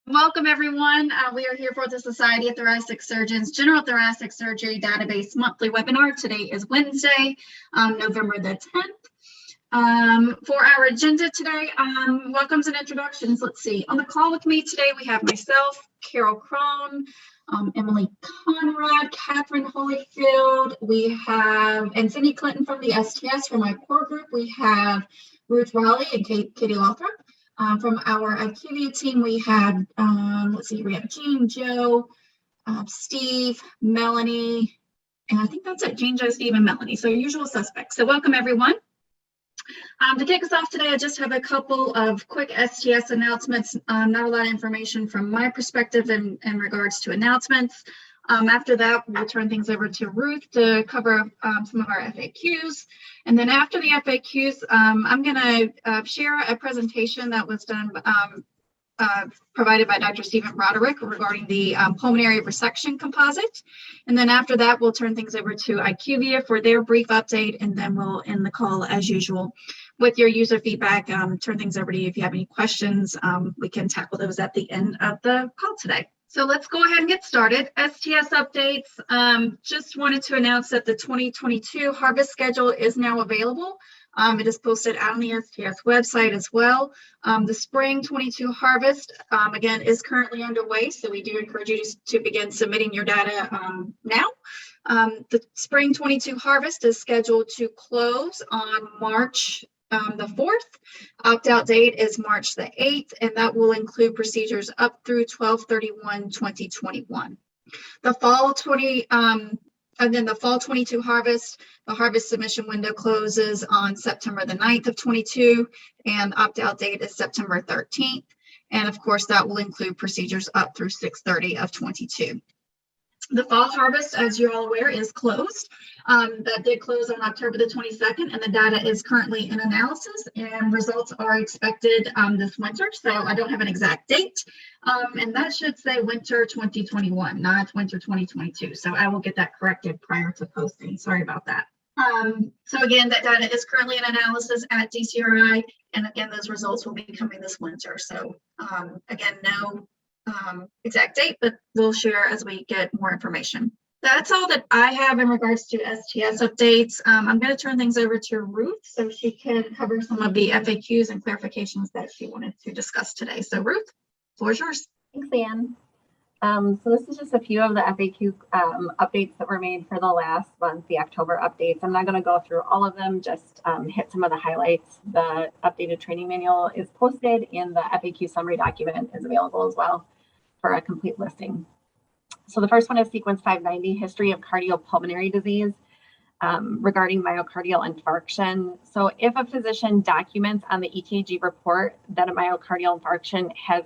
Welcome, everyone. We are here for the Society of Thoracic Surgeons General Thoracic Surgery Database monthly webinar. Today is Wednesday, November the 10th. For our agenda today, welcomes and introductions. Let's see. On the call with me today, we have myself, Carol Crone, Emily Conrad, Catherine Holyfield. We have, and Cindy Clinton from the STS from my core group. We have Ruth Raleigh and Katie Lothrop. From our IQVIA team, we had, we have Jean, Joe, Steve, Melanie, and I think that's it, Jean, Joe, Steve, and Melanie. So your usual suspects. So welcome, everyone. To kick us off today, I just have a couple of quick STS announcements. Not a lot of information from my perspective in regards to announcements. After that, we'll turn things over to Ruth to cover some of our FAQs. And then after the FAQs, I'm going to share a presentation that was done, provided by Dr. Stephen Broderick regarding the pulmonary resection composite. And then after that, we'll turn things over to IQVIA for their brief update, and then we'll end the call as usual with your user feedback. Turn things over to you if you have any questions. We can tackle those at the end of the call today. So let's go ahead and get started. STS updates. Just wanted to announce that the 2022 harvest schedule is now available. It is posted on the STS website as well. The spring 22 harvest, again, is currently underway. So we do encourage you to begin submitting your data now. The spring 22 harvest is scheduled to close on March the 4th. Opt-out date is March the 8th, and that will include procedures up through 12/31/2021. The fall 22 harvest, the harvest submission window closes on September the 9th of 22, and opt-out date is September 13th. And of course, that will include procedures up through 6/30 of 22. The fall harvest, as you're all aware, is closed. That did close on October the 22nd, and the data is currently in analysis, and results are expected this winter. So I don't have an exact date, and that should say winter 2021, not winter 2022. So I will get that corrected prior to posting. Sorry about that. So again, that data is currently in analysis at DCRI, and again, those results will be coming this winter. So again, no exact date, but we'll share as we get more information. That's all that I have in regards to STS updates. I'm going to turn things over to Ruth so she can cover some of the FAQs and clarifications that she wanted to discuss today. So Ruth, the floor is yours. Thanks, Anne. So this is just a few of the FAQ updates that were made for the last month, the October updates. I'm not going to go through all of them, just hit some of the highlights. The updated training manual is posted, and the FAQ summary document is available as well for a complete listing. So the first one is sequence 590, history of cardiopulmonary disease regarding myocardial infarction. So if a physician documents on the EKG report that a myocardial infarction has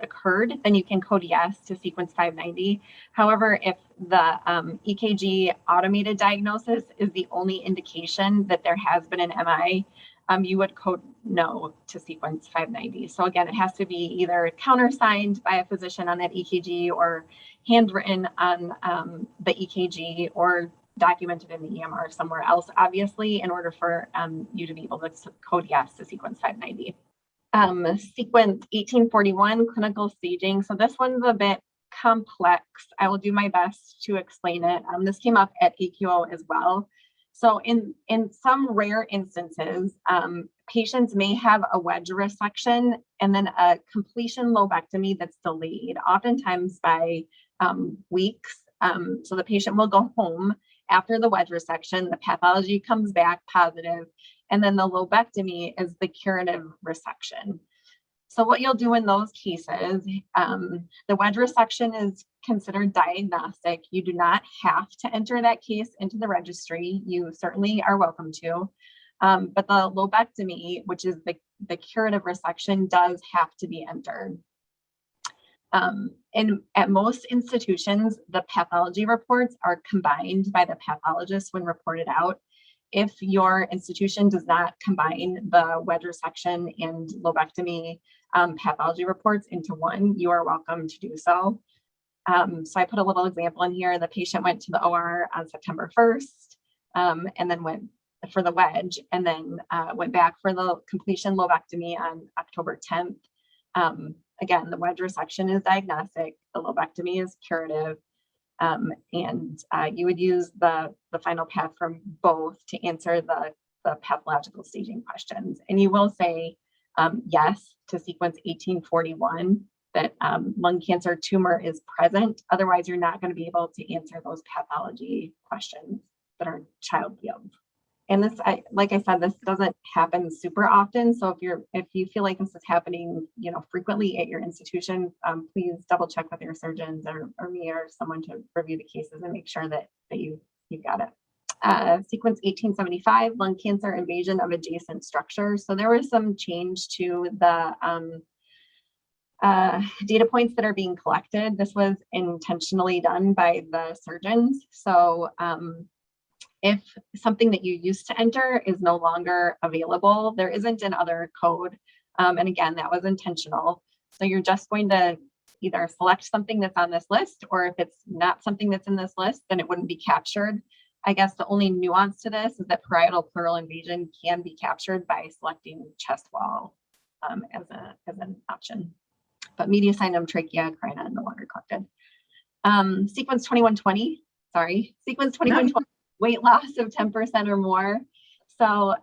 occurred, then you can code yes to sequence 590. However, if the EKG automated diagnosis is the only indication that there has been an MI, you would code no to sequence 590. So again, it has to be either countersigned by a physician on that EKG or handwritten on the EKG or documented in the EMR somewhere else, obviously, in order for you to be able to code yes to sequence 590. Sequence 1841, clinical staging. So this one's a bit complex. I will do my best to explain it. This came up at AQO as well. So in some rare instances, patients may have a wedge resection and then a completion lobectomy that's delayed, oftentimes by weeks. So the patient will go home after the wedge resection, the pathology comes back positive, and then the lobectomy is the curative resection. So what you'll do in those cases, the wedge resection is considered diagnostic. You do not have to enter that case into the registry. You certainly are welcome to. But the lobectomy, which is the curative resection, does have to be entered. And at most institutions, the pathology reports are combined by the pathologist when reported out. If your institution does not combine the wedge resection and lobectomy pathology reports into one, you are welcome to do so. So I put a little example in here. The patient went to the OR on September 1st and then went for the wedge, and then went back for the completion lobectomy on October 10th. again, the wedge resection is diagnostic, the lobectomy is curative, and you would use the final path from both to answer the pathological staging questions. And you will say yes to sequence 1841, that lung cancer tumor is present. Otherwise, you're not going to be able to answer those pathology questions that are child field. And this, like I said, this doesn't happen super often. So if you feel like this is happening, frequently at your institution, please double check with your surgeons or me or someone to review the cases and make sure that you've got it. Sequence 1875, lung cancer invasion of adjacent structures. So there was some change to the data points that are being collected. This was intentionally done by the surgeons. So if something that you used to enter is no longer available, there isn't another code. And again, that was intentional. So you're just going to either select something that's on this list, or if it's not something that's in this list, then it wouldn't be captured. I guess the only nuance to this is that parietal pleural invasion can be captured by selecting chest wall as an option. But mediastinum, trachea, carina, no longer collected. Sequence 2120, sequence 2120, weight loss of 10% or more. So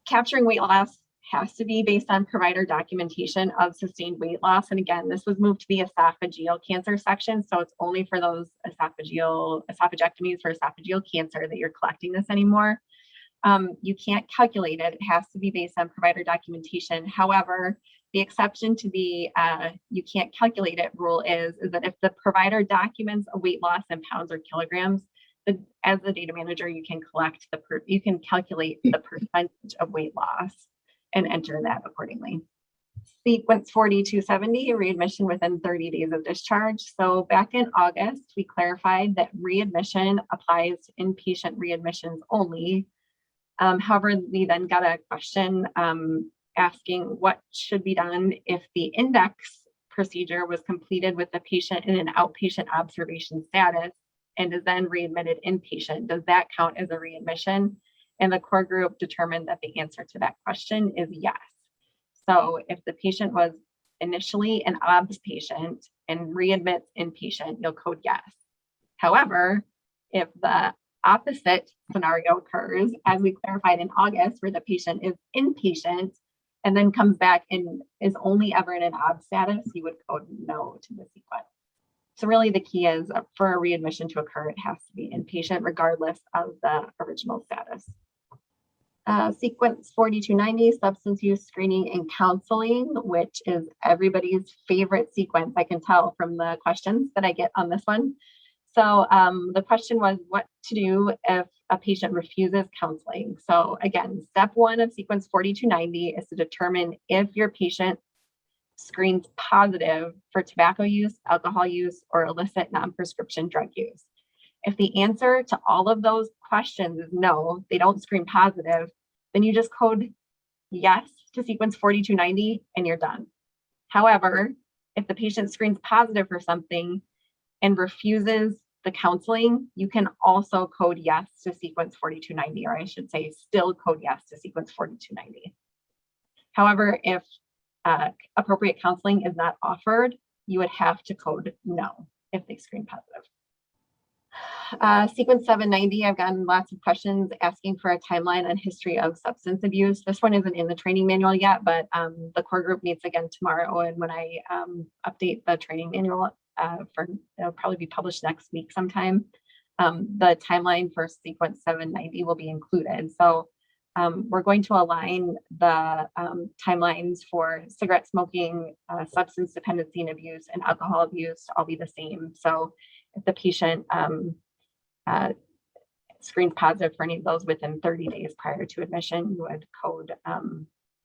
capturing weight loss has to be based on provider documentation of sustained weight loss. And again, this was moved to the esophageal cancer section. So it's only for those esophagectomies for esophageal cancer that you're collecting this anymore. You can't calculate it. It has to be based on provider documentation. However, the exception to the you can't calculate it rule is that if the provider documents a weight loss in pounds or kilograms, as the data manager, you can you can calculate the percentage of weight loss and enter that accordingly. Sequence 4270, readmission within 30 days of discharge. So back in August, we clarified that readmission applies to inpatient readmissions only. However, we then got a question asking what should be done if the index procedure was completed with the patient in an outpatient observation status and is then readmitted inpatient. Does that count as a readmission? And the core group determined that the answer to that question is yes. So if the patient was initially an OBS patient and readmits inpatient, you'll code yes. However, if the opposite scenario occurs, as we clarified in August, where the patient is inpatient and then comes back and is only ever in an OBS status, you would code no to the sequence. So really the key is for a readmission to occur, it has to be inpatient regardless of the original status. Sequence 4290, substance use screening and counseling, which is everybody's favorite sequence, I can tell from the questions that I get on this one. So the question was what to do if a patient refuses counseling. So again, step one of sequence 4290 is to determine if your patient screens positive for tobacco use, alcohol use, or illicit non-prescription drug use. If the answer to all of those questions is no, they don't screen positive, then you just code yes to sequence 4290 and you're done. However, if the patient screens positive for something and refuses the counseling, you can also code yes to sequence 4290, or I should say still code yes to sequence 4290. However, if appropriate counseling is not offered, you would have to code no if they screen positive. Sequence 790, I've gotten lots of questions asking for a timeline on history of substance abuse. This one isn't in the training manual yet, but the core group meets again tomorrow. And when I update the training manual, it'll probably be published next week sometime, the timeline for sequence 790 will be included. So we're going to align the timelines for cigarette smoking, substance dependency and abuse, and alcohol abuse to all be the same. So if the patient screens positive for any of those within 30 days prior to admission, you would code,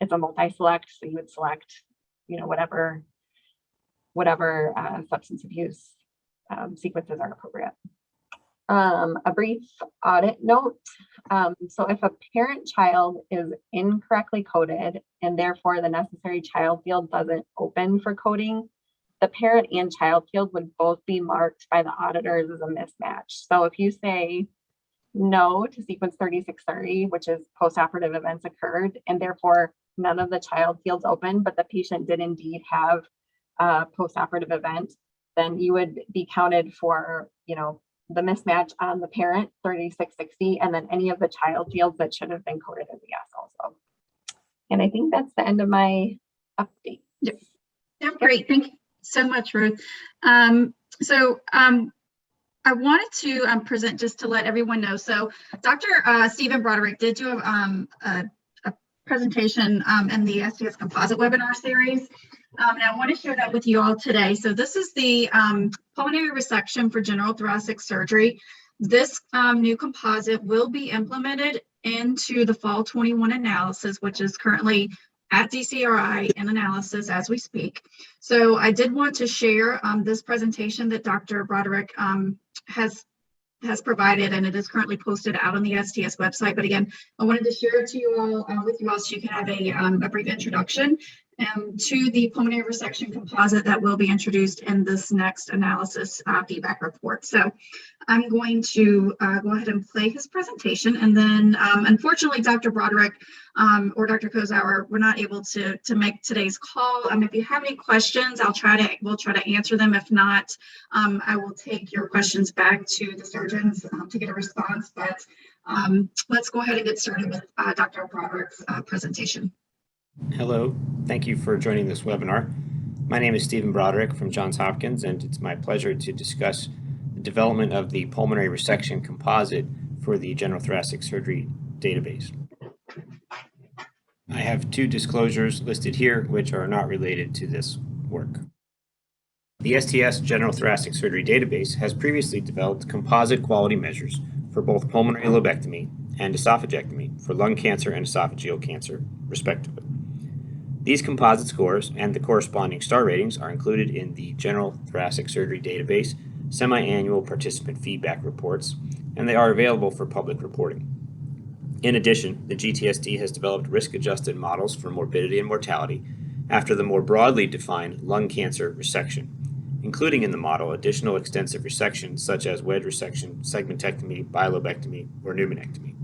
it's a multi-select, so you would select, whatever substance abuse sequences are appropriate. A brief audit note. So if a parent-child is incorrectly coded and therefore the necessary child field doesn't open for coding, the parent and child field would both be marked by the auditors as a mismatch. So if you say no to sequence 3630, which is postoperative events occurred, and therefore none of the child fields open, but the patient did indeed have a postoperative event, then you would be counted for, the mismatch on the parent 3660, and then any of the child fields that should have been coded as yes also. And I think that's the end of my update. Yeah, great. Thank you so much, Ruth. I wanted to present just to let everyone know. So Dr. Stephen Broderick did do a presentation in the STS Composite webinar series. And I want to share that with you all today. So this is the pulmonary resection for general thoracic surgery. This new composite will be implemented into the fall 21 analysis, which is currently at DCRI in analysis as we speak. So I did want to share this presentation that Dr. Broderick has provided, and it is currently posted out on the STS website. But again, I wanted to share it to you all with you all so you can have a brief introduction to the pulmonary resection composite that will be introduced in this next analysis feedback report. So I'm going to go ahead and play his presentation, and then unfortunately Dr. Broderick or Dr. Kozauer were not able to make today's call. If you have any questions, we'll try to answer them. If not, I will take your questions back to the surgeons to get a response. But let's go ahead and get started with Dr. Broderick's presentation. Hello, thank you for joining this webinar. My name is Stephen Broderick from Johns Hopkins, and it's my pleasure to discuss the development of the pulmonary resection composite for the general thoracic surgery database. I have two disclosures listed here which are not related to this work. The STS General Thoracic Surgery Database has previously developed composite quality measures for both pulmonary lobectomy and esophagectomy for lung cancer and esophageal cancer, respectively. These composite scores and the corresponding star ratings are included in the General Thoracic Surgery Database semi-annual participant feedback reports, and they are available for public reporting. In addition, the GTSD has developed risk-adjusted models for morbidity and mortality after the more broadly defined lung cancer resection, including in the model additional extensive resections such as wedge resection, segmentectomy, bilobectomy, or pneumonectomy.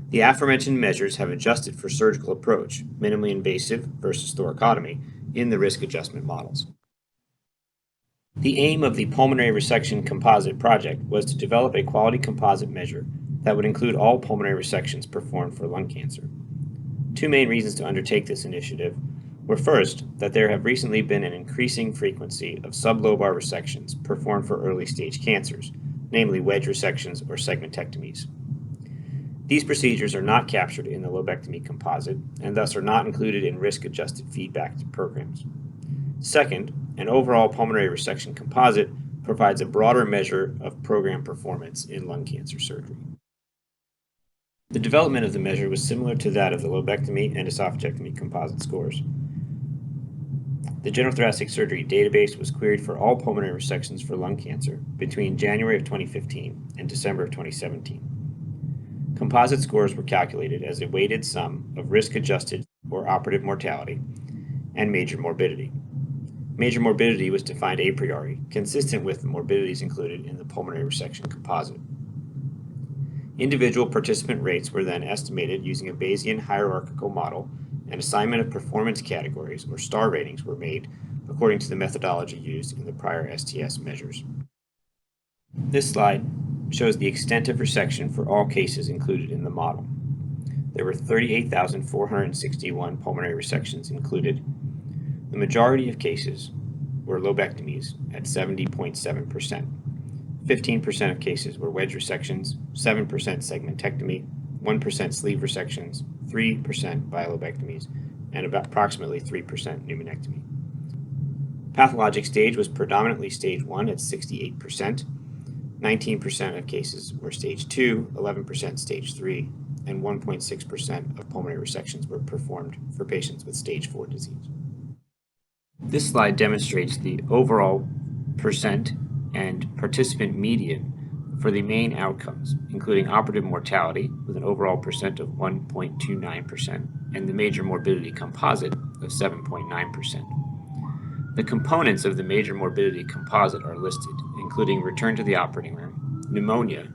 The aforementioned measures have adjusted for surgical approach, minimally invasive versus thoracotomy, in the risk adjustment models. The aim of the pulmonary resection composite project was to develop a quality composite measure that would include all pulmonary resections performed for lung cancer. Two main reasons to undertake this initiative were first, that there have recently been an increasing frequency of sublobar resections performed for early stage cancers, namely wedge resections or segmentectomies. These procedures are not captured in the lobectomy composite and thus are not included in risk-adjusted feedback programs. Second, an overall pulmonary resection composite provides a broader measure of program performance in lung cancer surgery. The development of the measure was similar to that of the lobectomy and esophagectomy composite scores. The General Thoracic Surgery Database was queried for all pulmonary resections for lung cancer between January of 2015 and December of 2017. Composite scores were calculated as a weighted sum of risk-adjusted or operative mortality and major morbidity. Major morbidity was defined a priori, consistent with the morbidities included in the pulmonary resection composite. Individual participant rates were then estimated using a Bayesian hierarchical model, and assignment of performance categories or star ratings were made according to the methodology used in the prior STS measures. This slide shows the extent of resection for all cases included in the model. There were 38,461 pulmonary resections included. The majority of cases were lobectomies at 70.7%. 15% of cases were wedge resections, 7% segmentectomy, 1% sleeve resections, 3% bilobectomies, and approximately 3% pneumonectomy. Pathologic stage was predominantly stage 1 at 68%. 19% of cases were stage 2, 11% stage 3, and 1.6% of pulmonary resections were performed for patients with stage 4 disease. This slide demonstrates the overall percent and participant median for the main outcomes, including operative mortality with an overall percent of 1.29% and the major morbidity composite of 7.9%. The components of the major morbidity composite are listed, including return to the operating room, pneumonia,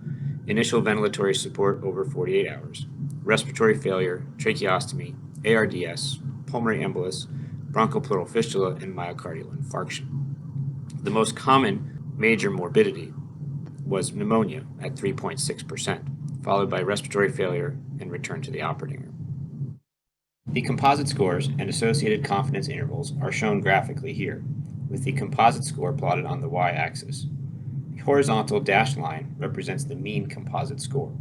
initial ventilatory support over 48 hours, respiratory failure, tracheostomy, ARDS, pulmonary embolus, bronchopleural fistula, and myocardial infarction. The most common major morbidity was pneumonia at 3.6%, followed by respiratory failure and return to the operating room. The composite scores and associated confidence intervals are shown graphically here, with the composite score plotted on the y-axis. The horizontal dashed line represents the mean composite score.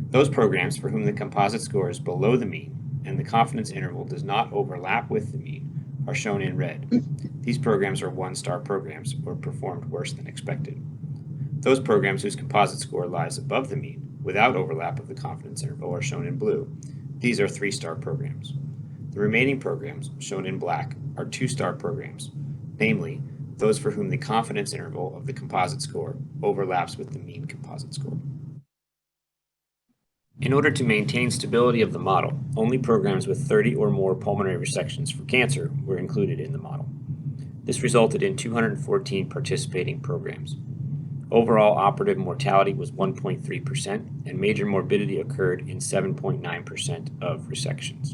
Those programs for whom the composite score is below the mean and the confidence interval does not overlap with the mean are shown in red. These programs are one-star programs or performed worse than expected. Those programs whose composite score lies above the mean without overlap of the confidence interval are shown in blue. These are three-star programs. The remaining programs, shown in black, are two-star programs, namely those for whom the confidence interval of the composite score overlaps with the mean composite score. In order to maintain stability of the model, only programs with 30 or more pulmonary resections for cancer were included in the model. This resulted in 214 participating programs. Overall operative mortality was 1.3%, and major morbidity occurred in 7.9% of resections.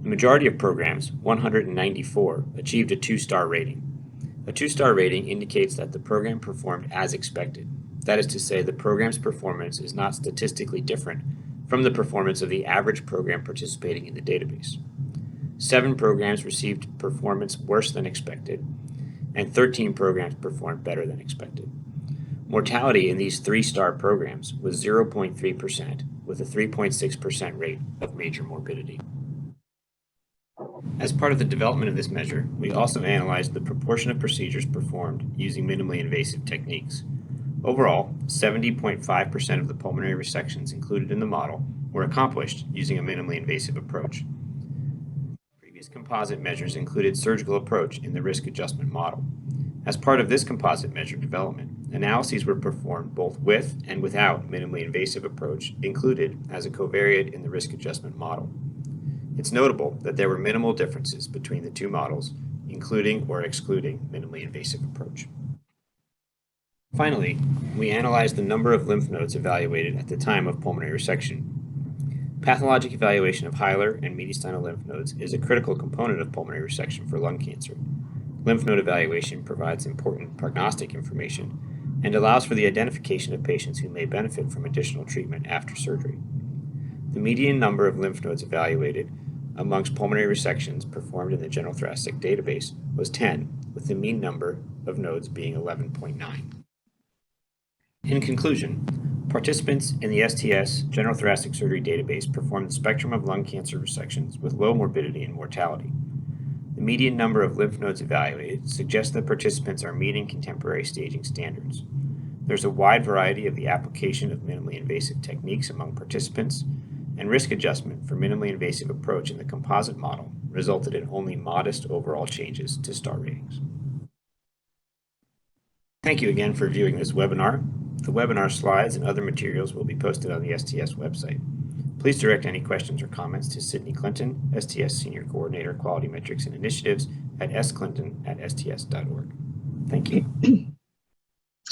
The majority of programs, 194, achieved a 2-star rating. A 2-star rating indicates that the program performed as expected. That is to say, the program's performance is not statistically different from the performance of the average program participating in the database. 7 programs received performance worse than expected, and 13 programs performed better than expected. Mortality in these 3-star programs was 0.3%, with a 3.6% rate of major morbidity. As part of the development of this measure, we also analyzed the proportion of procedures performed using minimally invasive techniques. Overall, 70.5% of the pulmonary resections included in the model were accomplished using a minimally invasive approach. Previous composite measures included surgical approach in the risk adjustment model. As part of this composite measure development, analyses were performed both with and without minimally invasive approach included as a covariate in the risk adjustment model. It's notable that there were minimal differences between the two models, including or excluding minimally invasive approach. Finally, we analyzed the number of lymph nodes evaluated at the time of pulmonary resection. Pathologic evaluation of hilar and mediastinal lymph nodes is a critical component of pulmonary resection for lung cancer. Lymph node evaluation provides important prognostic information and allows for the identification of patients who may benefit from additional treatment after surgery. The median number of lymph nodes evaluated amongst pulmonary resections performed in the general thoracic database was 10, with the mean number of nodes being 11.9. In conclusion, participants in the STS general thoracic surgery database performed the spectrum of lung cancer resections with low morbidity and mortality. The median number of lymph nodes evaluated suggests that participants are meeting contemporary staging standards. There's a wide variety of the application of minimally invasive techniques among participants, and risk adjustment for minimally invasive approach in the composite model resulted in only modest overall changes to star ratings. Thank you again for viewing this webinar. The webinar slides and other materials will be posted on the STS website. Please direct any questions or comments to Sydney Clinton, STS Senior Coordinator, Quality Metrics and Initiatives at sclinton@sts.org. Thank you.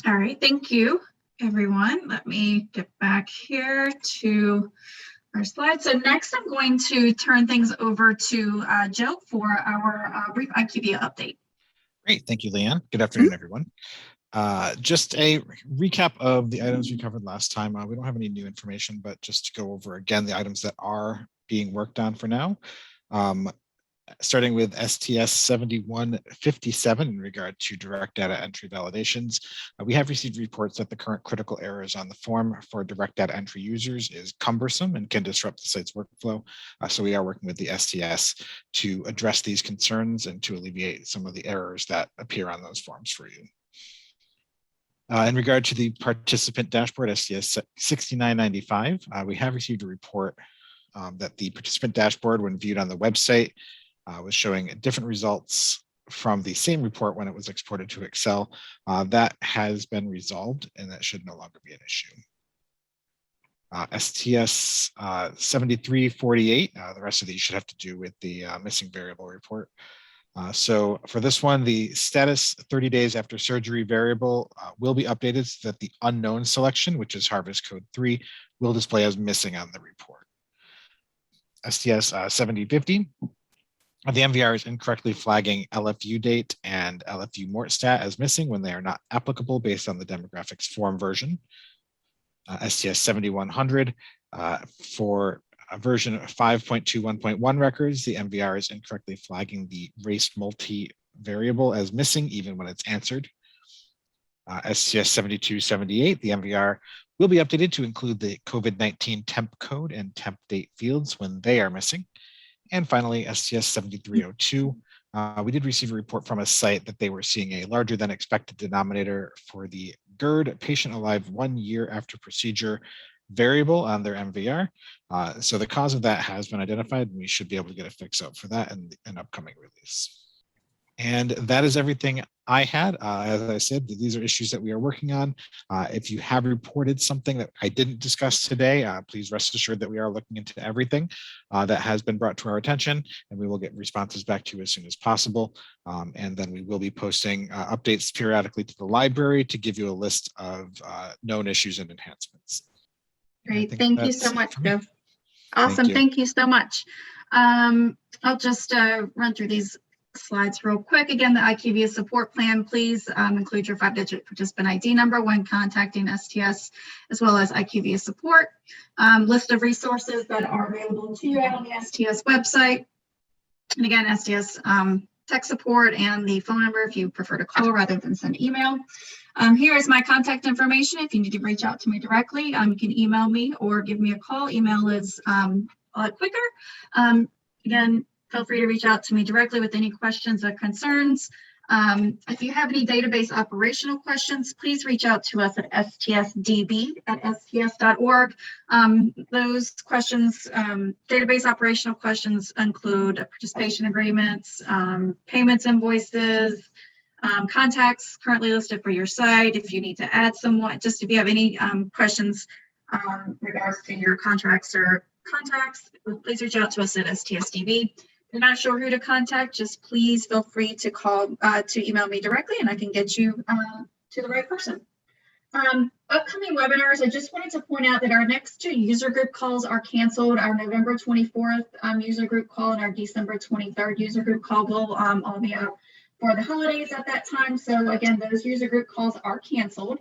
All right, thank you, everyone. Let me get back here to our slides. So next I'm going to turn things over to Joe for our brief IQVIA update. Great, thank you, Leanne. Good afternoon, everyone. Just a recap of the items we covered last time. We don't have any new information, but just to go over again the items that are being worked on for now. Starting with STS 7157 in regard to direct data entry validations. We have received reports that the current critical errors on the form for direct data entry users is cumbersome and can disrupt the site's workflow. So we are working with the STS to address these concerns and to alleviate some of the errors that appear on those forms for you. In regard to the participant dashboard, STS 6995, we have received a report that the participant dashboard, when viewed on the website, was showing different results from the same report when it was exported to Excel. That has been resolved and that should no longer be an issue. STS 7348, the rest of these should have to do with the missing variable report. So for this one, the status 30 days after surgery variable will be updated so that the unknown selection, which is harvest code 3, will display as missing on the report. STS 7050. The MVR is incorrectly flagging LFU date and LFU mort stat as missing when they are not applicable based on the demographics form version. STS 7100 for version 5.21.1 records, the MVR is incorrectly flagging the race multivariable as missing even when it's answered. STS 7278, the MVR will be updated to include the COVID-19 temp code and temp date fields when they are missing. And finally, STS 7302, we did receive a report from a site that they were seeing a larger than expected denominator for the GERD patient alive 1 year after procedure variable on their MVR. So the cause of that has been identified, and we should be able to get a fix out for that in an upcoming release. And that is everything I had. As I said, these are issues that we are working on. If you have reported something that I didn't discuss today, please rest assured that we are looking into everything that has been brought to our attention, and we will get responses back to you as soon as possible. And then we will be posting updates periodically to the library to give you a list of known issues and enhancements. Great. Thank you so much, Joe. Awesome. Thank you. Thank you so much. I'll just run through these slides real quick. Again, the IQVIA support plan, please include your 5-digit participant ID number when contacting STS, as well as IQVIA support. List of resources that are available to you on the STS website. And again, STS tech support and the phone number if you prefer to call rather than send email. Here is my contact information. If you need to reach out to me directly, you can email me or give me a call. Email is a lot quicker. Again, feel free to reach out to me directly with any questions or concerns. If you have any database operational questions, please reach out to us at stsdb@sts.org. Those questions, database operational questions include participation agreements, payments invoices, contacts currently listed for your site. If you need to add someone, just if you have any questions regards to your contracts or contacts, please reach out to us at STSDB. If you're not sure who to contact, just please feel free to email me directly, and I can get you to the right person. Upcoming webinars, I just wanted to point out that our next 2 user group calls are canceled. Our November 24th user group call and our December 23rd user group call will all be out for the holidays at that time. So again, those user group calls are canceled.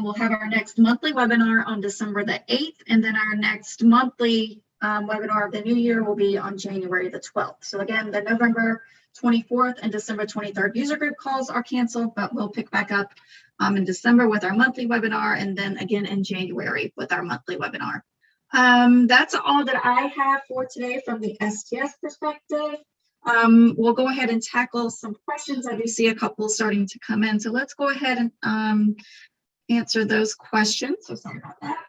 We'll have our next monthly webinar on December the 8th, and then our next monthly webinar of the new year will be on January the 12th. So again, the November 24th and December 23rd user group calls are canceled, but we'll pick back up in December with our monthly webinar, and then again in January with our monthly webinar. That's all that I have for today from the STS perspective. We'll go ahead and tackle some questions. I do see a couple starting to come in, so let's go ahead and answer those questions. So sorry about that.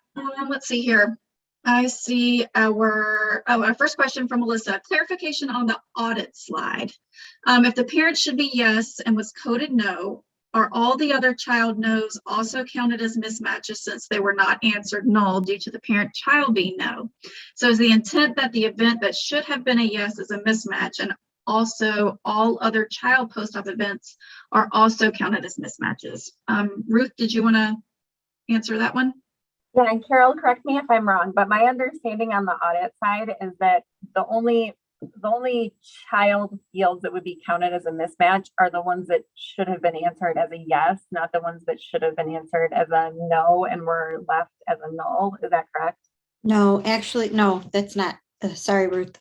Let's see here. I see our first question from Melissa. Clarification on the audit slide. If the parent should be yes and was coded no, are all the other child no's also counted as mismatches since they were not answered null due to the parent-child being no? So is the intent that the event that should have been a yes is a mismatch, and also all other child post-op events are also counted as mismatches? Ruth, did you want to answer that one? Yeah, and Carol, correct me if I'm wrong, but my understanding on the audit side is that the only child fields that would be counted as a mismatch are the ones that should have been answered as a yes, not the ones that should have been answered as a no and were left as a null. Is that correct? No, actually, no, that's not. Sorry, Ruth.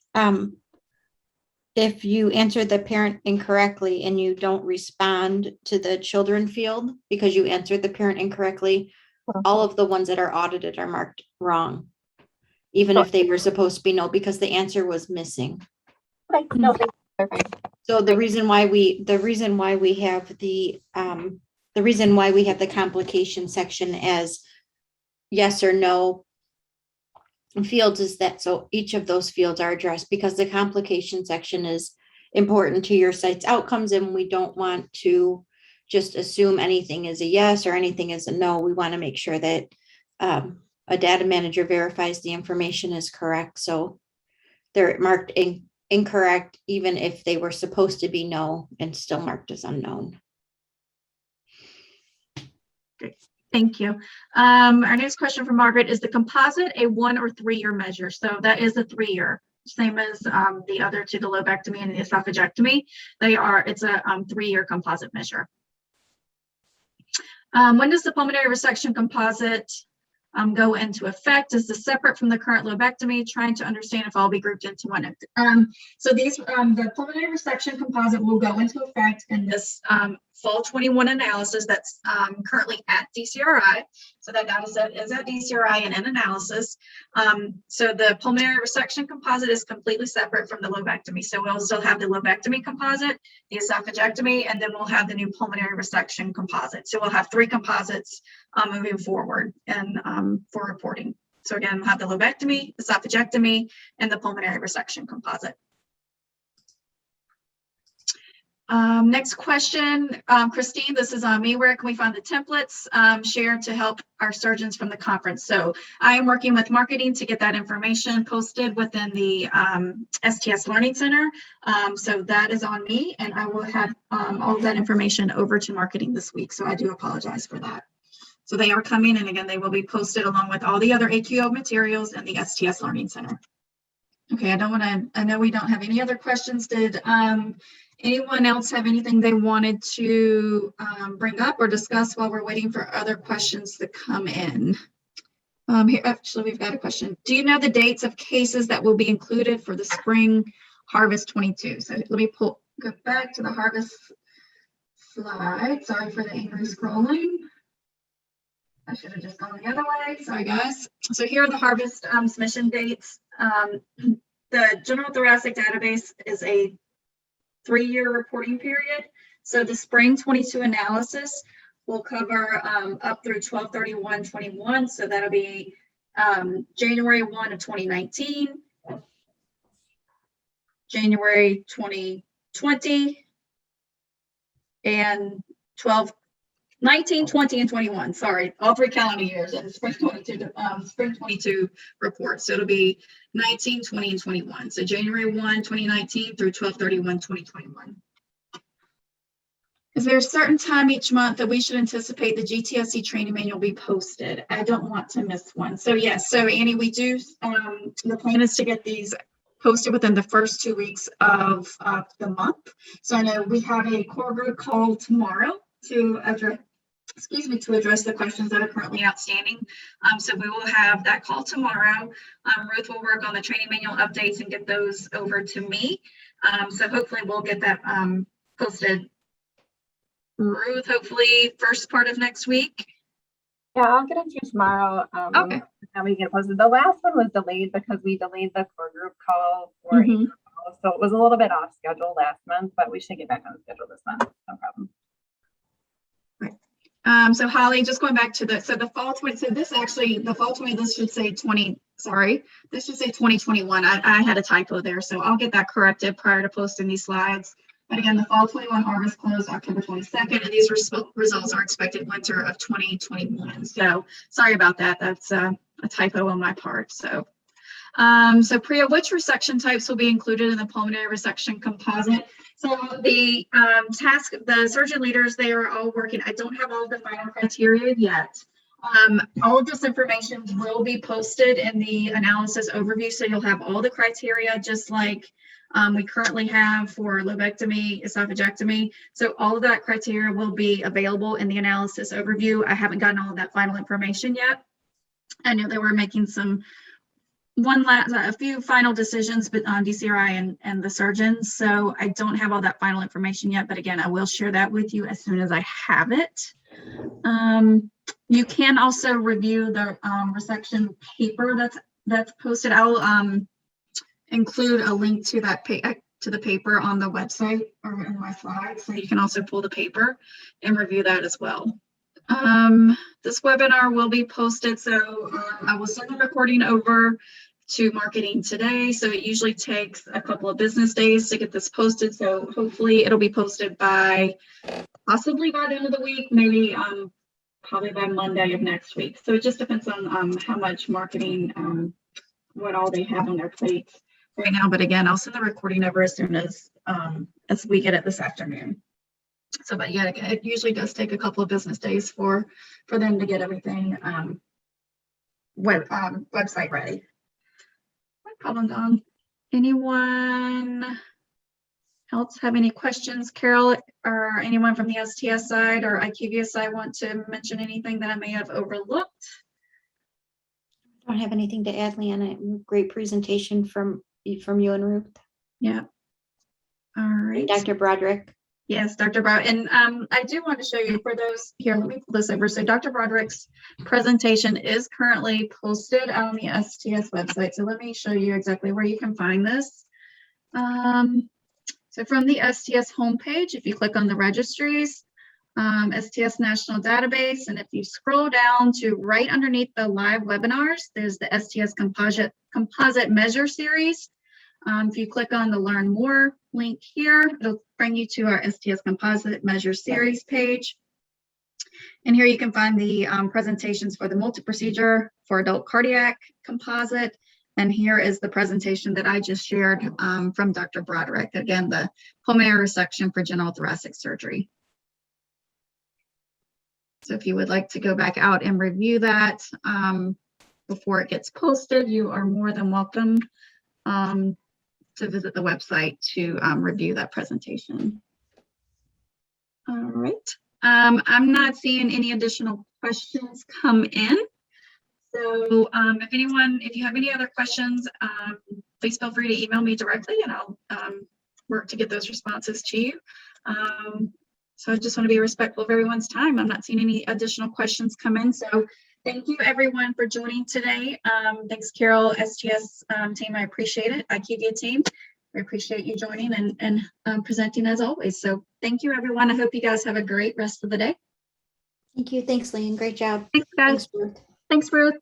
If you answer the parent incorrectly and you don't respond to the children field because you answered the parent incorrectly, all of the ones that are audited are marked wrong, even if they were supposed to be no, because the answer was missing. Okay, no, perfect. So the reason why we have the complication section as yes or no fields is that so each of those fields are addressed, because the complication section is important to your site's outcomes, and we don't want to just assume anything is a yes or anything is a no. We want to make sure that a data manager verifies the information is correct. So they're marked incorrect, even if they were supposed to be no and still marked as unknown. Great. Thank you. Our next question from Margaret: is the composite a 1 or 3 year measure? So that is a 3 year. same as the other two, the lobectomy and the esophagectomy. It's a 3-year composite measure. When does the pulmonary resection composite go into effect? Is this separate from the current lobectomy? Trying to understand if I'll be grouped into one. So these, the pulmonary resection composite will go into effect in this fall 21 analysis that's currently at DCRI. So that data set is at DCRI and in analysis. So the pulmonary resection composite is completely separate from the lobectomy. So we'll still have the lobectomy composite, the esophagectomy, and then we'll have the new pulmonary resection composite. So we'll have 3 composites moving forward and for reporting. So again, we'll have the lobectomy, esophagectomy, and the pulmonary resection composite. Next question, Christine, this is on me. Where can we find the templates shared to help our surgeons from the conference? So I am working with marketing to get that information posted within the STS Learning Center. So that is on me, and I will have all of that information over to marketing this week. So I do apologize for that. So they are coming, and again, they will be posted along with all the other AQO materials in the STS Learning Center. Okay, I know we don't have any other questions. Did anyone else have anything they wanted to bring up or discuss while we're waiting for other questions to come in? Here, actually, we've got a question. Do you know the dates of cases that will be included for the spring harvest 22? So let me go back to the harvest slide. Sorry for the angry scrolling. I should have just gone the other way. Sorry, guys. So here are the harvest submission dates. The general thoracic database is a 3-year reporting period. So the spring 22 analysis will cover up through 12/31/21. So that'll be January 1 of 2019, January 2020, and 19, 20, and 21. Sorry, all 3 calendar years and spring 22 report. So it'll be 19, 20, and 21. So January 1, 2019 through 12/31/2021. Is there a certain time each month that we should anticipate the GTSD training manual be posted? I don't want to miss one. So yes, so Annie, we do, the plan is to get these posted within the first 2 weeks of the month. So I know we have a core group call tomorrow to address the questions that are currently outstanding. So we will have that call tomorrow. Ruth will work on the training manual updates and get those over to me. So hopefully we'll get that posted. Ruth, hopefully first part of next week. Yeah, I'll get it to you tomorrow. Okay. And we get posted. The last one was delayed because we delayed the core group call for April. So it was a little bit off schedule last month, but we should get back on schedule this month. No problem. So Holly, just going back to the fall 20, so this actually, the fall 20, this should say 20, sorry, this should say 2021. I had a typo there, so I'll get that corrected prior to posting these slides. But again, the fall 21 harvest closed October 22nd, and these results are expected winter of 2021. So sorry about that. That's a typo on my part. So Priya, which resection types will be included in the pulmonary resection composite? So the the surgeon leaders, they are all working. I don't have all of the final criteria yet. All of this information will be posted in the analysis overview. So you'll have all the criteria, just like we currently have for lobectomy, esophagectomy. So all of that criteria will be available in the analysis overview. I haven't gotten all of that final information yet. I know they were making a few final decisions, but on DCRI and the surgeons. So I don't have all that final information yet, but again, I will share that with you as soon as I have it. You can also review the resection paper that's posted. I'll include a link to that to the paper on the website or in my slides, so you can also pull the paper and review that as well. This webinar will be posted, so I will send the recording over to marketing today. So it usually takes a couple of business days to get this posted. So hopefully it'll be posted possibly by the end of the week, maybe probably by Monday of next week. So it just depends on how much marketing, what all they have on their plates right now. But again, I'll send the recording over as soon as we get it this afternoon. So, but yeah, it usually does take a couple of business days for them to get everything website ready. No problem, Don. Anyone else have any questions? Carol or anyone from the STS side or IQVIA side want to mention anything that I may have overlooked? I don't have anything to add, Leanna. Great presentation from you and Ruth. Yeah. All right. Dr. Broderick. Yes, Dr. Brown. And I do want to show you for those here, let me pull this over. So Dr. Broderick's presentation is currently posted on the STS website. So let me show you exactly where you can find this. So from the STS homepage, if you click on the registries, STS National Database, and if you scroll down to right underneath the live webinars, there's the STS Composite Measure Series. If you click on the Learn More link here, it'll bring you to our STS Composite Measure Series page. And here you can find the presentations for the multi-procedure for adult cardiac composite. And here is the presentation that I just shared from Dr. Broderick. Again, the pulmonary resection for general thoracic surgery. So if you would like to go back out and review that before it gets posted, you are more than welcome to visit the website to review that presentation. All right. I'm not seeing any additional questions come in. So if you have any other questions, please feel free to email me directly and I'll work to get those responses to you. So I just want to be respectful of everyone's time. I'm not seeing any additional questions come in. So thank you everyone for joining today. Thanks, Carol, STS team. I appreciate it. IQVIA team. I appreciate you joining and presenting as always. So thank you, everyone. I hope you guys have a great rest of the day. Thank you. Thanks, Leanne. Great job. Thanks, guys. Thanks, Ruth. Thanks, Ruth.